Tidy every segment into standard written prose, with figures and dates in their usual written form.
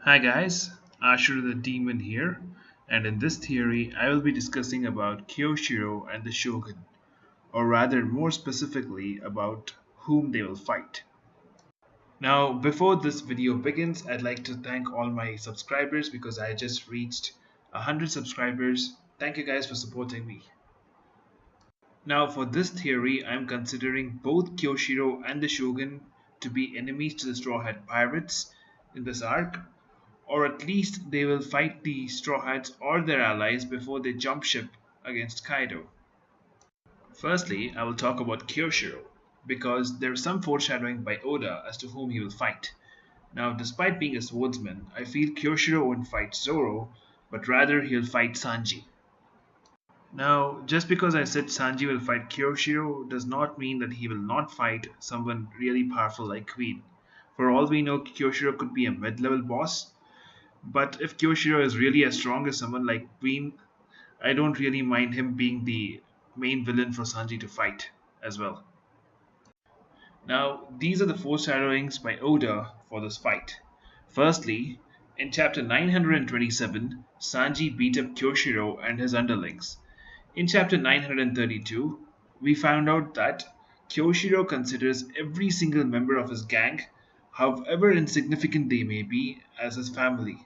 Hi guys, Ashur the Demon here, and in this theory I will be discussing about Kyoshiro and the Shogun, or rather more specifically about whom they will fight. Now before this video begins, I'd like to thank all my subscribers because I just reached 100 subscribers. Thank you guys for supporting me. Now for this theory, I'm considering both Kyoshiro and the Shogun to be enemies to the Straw Hat Pirates in this arc, or at least they will fight the Straw Hats or their allies before they jump ship against Kaido. Firstly, I will talk about Kyoshiro, because there is some foreshadowing by Oda as to whom he will fight. Now, despite being a swordsman, I feel Kyoshiro won't fight Zoro, but rather he'll fight Sanji. Now, just because I said Sanji will fight Kyoshiro does not mean that he will not fight someone really powerful like Queen. For all we know, Kyoshiro could be a mid-level boss, but if Kyoshiro is really as strong as someone like Queen, I don't really mind him being the main villain for Sanji to fight as well. Now, these are the foreshadowings by Oda for this fight. Firstly, in chapter 927, Sanji beat up Kyoshiro and his underlings. In chapter 932, we found out that Kyoshiro considers every single member of his gang, however insignificant they may be, as his family,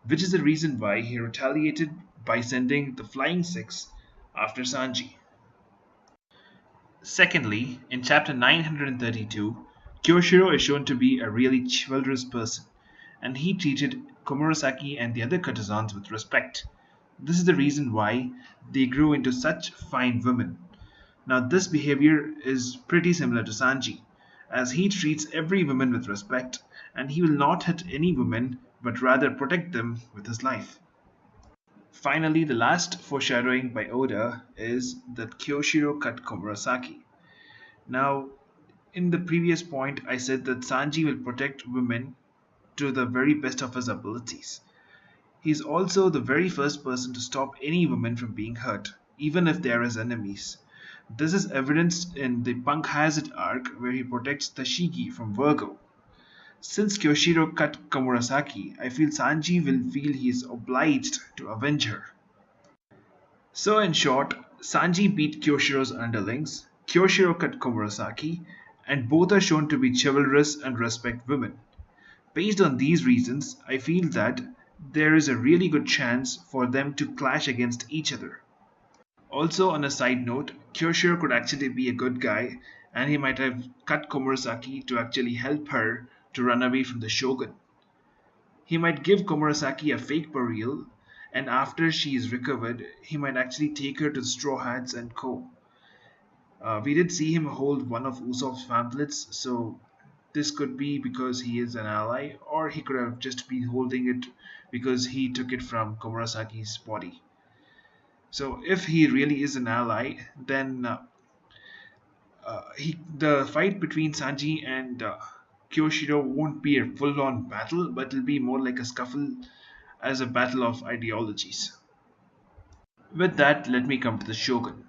which is the reason why he retaliated by sending the Flying Six after Sanji. Secondly, in chapter 932, Kyoshiro is shown to be a really chivalrous person, and he treated Komurasaki and the other courtesans with respect. This is the reason why they grew into such fine women. Now, this behavior is pretty similar to Sanji, as he treats every woman with respect, and he will not hit any woman but rather protect them with his life. Finally, the last foreshadowing by Oda is that Kyoshiro cut Komurasaki. Now, in the previous point, I said that Sanji will protect women to the very best of his abilities. He is also the very first person to stop any woman from being hurt, even if they are his enemies. This is evidenced in the Punk Hazard arc where he protects Tashigi from Virgo. Since Kyoshiro cut Komurasaki, I feel Sanji will feel he is obliged to avenge her. So in short, Sanji beat Kyoshiro's underlings, Kyoshiro cut Komurasaki, and both are shown to be chivalrous and respect women. Based on these reasons, I feel that there is a really good chance for them to clash against each other. Also, on a side note, Kyoshiro could actually be a good guy, and he might have cut Komurasaki to actually help her to run away from the Shogun. He might give Komurasaki a fake burial, and after she is recovered, he might actually take her to the Straw Hats and Co. We did see him hold one of Usopp's pamphlets, so this could be because he is an ally, or he could have just been holding it because he took it from Komurasaki's body. So if he really is an ally, then the fight between Sanji and Kyoshiro won't be a full-on battle, but it'll be more like a scuffle as a battle of ideologies. With that, let me come to the Shogun.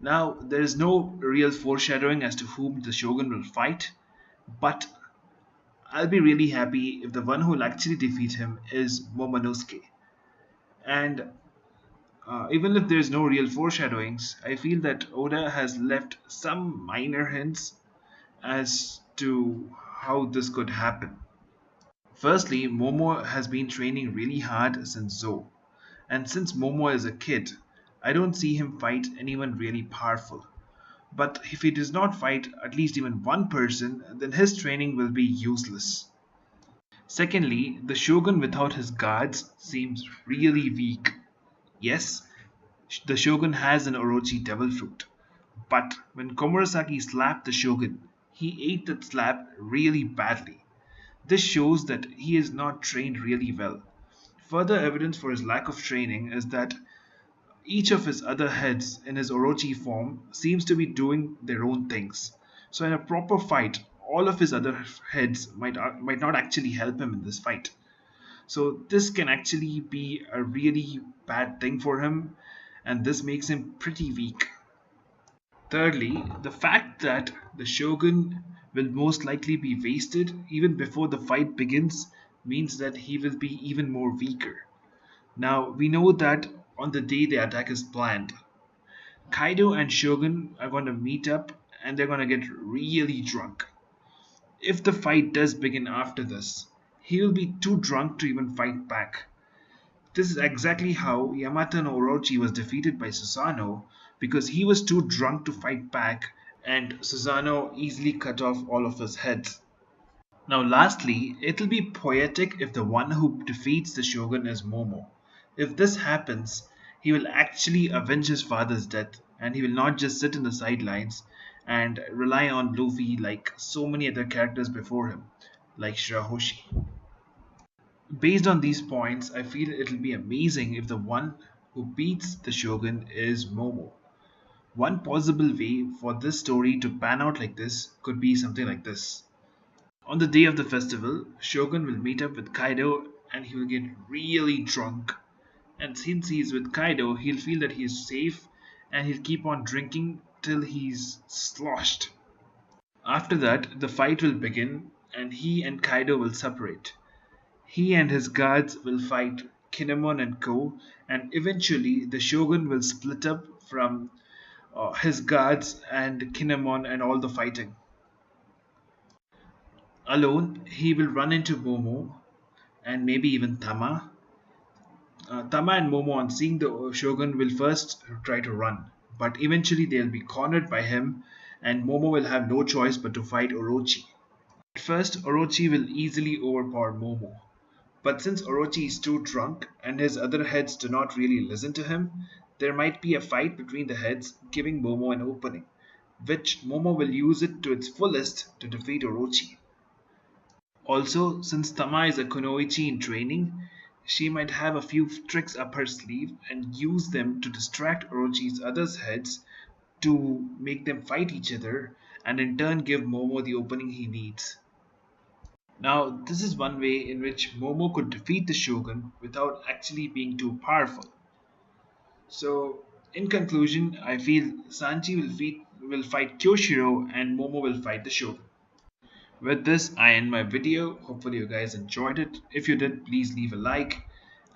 Now, there is no real foreshadowing as to whom the Shogun will fight, but I'll be really happy if the one who will actually defeat him is Momonosuke. And even if there's no real foreshadowings, I feel that Oda has left some minor hints as to how this could happen. Firstly, Momo has been training really hard since Zou, and since Momo is a kid, I don't see him fight anyone really powerful. But if he does not fight at least even one person, then his training will be useless. Secondly, the Shogun without his guards seems really weak. Yes, the Shogun has an Orochi Devil Fruit, but when Komurasaki slapped the Shogun, he ate that slap really badly. This shows that he is not trained really well. Further evidence for his lack of training is that each of his other heads in his Orochi form seems to be doing their own things. So in a proper fight, all of his other heads might not actually help him in this fight. So this can actually be a really bad thing for him, and this makes him pretty weak. Thirdly, the fact that the Shogun will most likely be wasted even before the fight begins means that he will be even more weaker. Now, we know that on the day the attack is planned, Kaido and Shogun are going to meet up and they're going to get really drunk. If the fight does begin after this, he will be too drunk to even fight back. This is exactly how Yamato no Orochi was defeated by Susanoo because he was too drunk to fight back and Susanoo easily cut off all of his heads. Now, lastly, it'll be poetic if the one who defeats the shogun is Momo. If this happens, he will actually avenge his father's death and he will not just sit in the sidelines and rely on Luffy like so many other characters before him, like Shirahoshi. Based on these points, I feel it'll be amazing if the one who beats the shogun is Momo. One possible way for this story to pan out like this could be something like this. On the day of the festival, Shogun will meet up with Kaido and he will get really drunk. And since he is with Kaido, he'll feel that he is safe and he'll keep on drinking till he's sloshed. After that, the fight will begin and he and Kaido will separate. He and his guards will fight Kinemon and Co. And eventually, the Shogun will split up from his guards and Kinemon and all the fighting. Alone, he will run into Momo and maybe even Tama. Tama and Momo, on seeing the Shogun, will first try to run, but eventually they'll be cornered by him, and Momo will have no choice but to fight Orochi. At first, Orochi will easily overpower Momo, but since Orochi is too drunk and his other heads do not really listen to him, there might be a fight between the heads, giving Momo an opening, which Momo will use it to its fullest to defeat Orochi. Also, since Tama is a kunoichi in training, she might have a few tricks up her sleeve and use them to distract Orochi's other heads to make them fight each other and in turn give Momo the opening he needs. Now, this is one way in which Momo could defeat the Shogun without actually being too powerful. So, in conclusion, I feel Sanji will fight Kyoshiro and Momo will fight the Shogun. With this, I end my video. Hopefully you guys enjoyed it. If you did, please leave a like.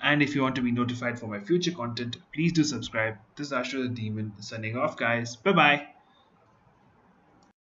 And if you want to be notified for my future content, please do subscribe. This is Ashra the Demon signing off, guys. Bye bye.